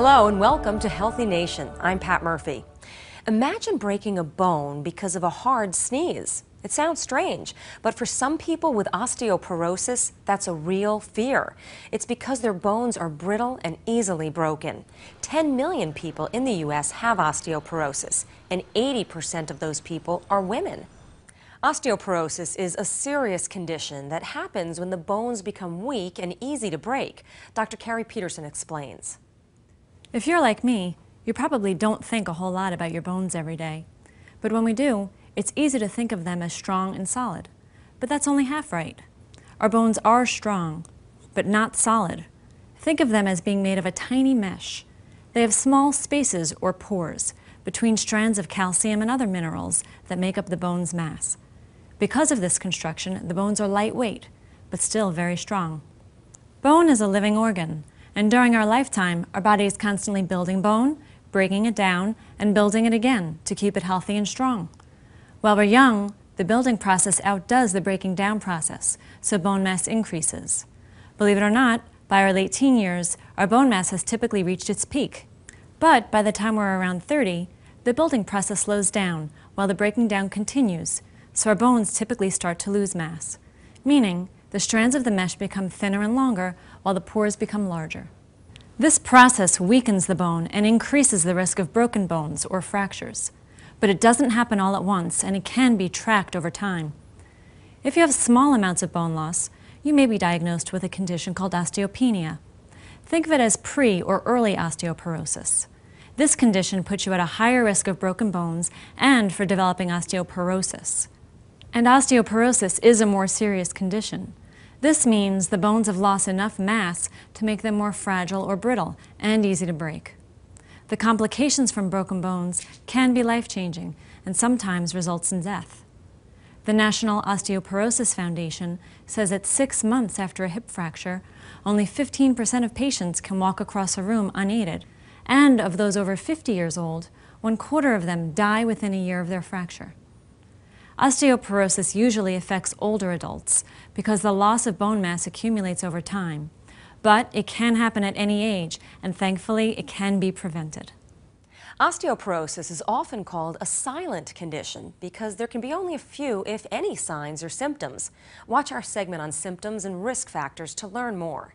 Hello and welcome to Healthy Nation. I'm Pat Murphy. Imagine breaking a bone because of a hard sneeze. It sounds strange, but for some people with osteoporosis, that's a real fear. It's because their bones are brittle and easily broken. 10 million people in the U.S. have osteoporosis, and 80% of those people are women. Osteoporosis is a serious condition that happens when the bones become weak and easy to break. Dr. Carrie Peterson explains. If you're like me, you probably don't think a whole lot about your bones every day. But when we do, it's easy to think of them as strong and solid. But that's only half right. Our bones are strong, but not solid. Think of them as being made of a tiny mesh. They have small spaces or pores between strands of calcium and other minerals that make up the bone's mass. Because of this construction, the bones are lightweight, but still very strong. Bone is a living organ, and during our lifetime, our body is constantly building bone, breaking it down, and building it again to keep it healthy and strong. While we're young, the building process outdoes the breaking down process, so bone mass increases. Believe it or not, by our late teen years, our bone mass has typically reached its peak. But by the time we're around 30, the building process slows down while the breaking down continues, so our bones typically start to lose mass, meaning the strands of the mesh become thinner and longer while the pores become larger. This process weakens the bone and increases the risk of broken bones or fractures. But it doesn't happen all at once, and it can be tracked over time. If you have small amounts of bone loss, you may be diagnosed with a condition called osteopenia. Think of it as pre- or early osteoporosis. This condition puts you at a higher risk of broken bones and for developing osteoporosis. And osteoporosis is a more serious condition. This means the bones have lost enough mass to make them more fragile or brittle and easy to break. The complications from broken bones can be life-changing and sometimes results in death. The National Osteoporosis Foundation says that 6 months after a hip fracture, only 15% of patients can walk across a room unaided, and of those over 50 years old, 1/4 of them die within a year of their fracture. Osteoporosis usually affects older adults because the loss of bone mass accumulates over time. But it can happen at any age, and thankfully it can be prevented. Osteoporosis is often called a silent condition because there can be only a few, if any, signs or symptoms. Watch our segment on symptoms and risk factors to learn more.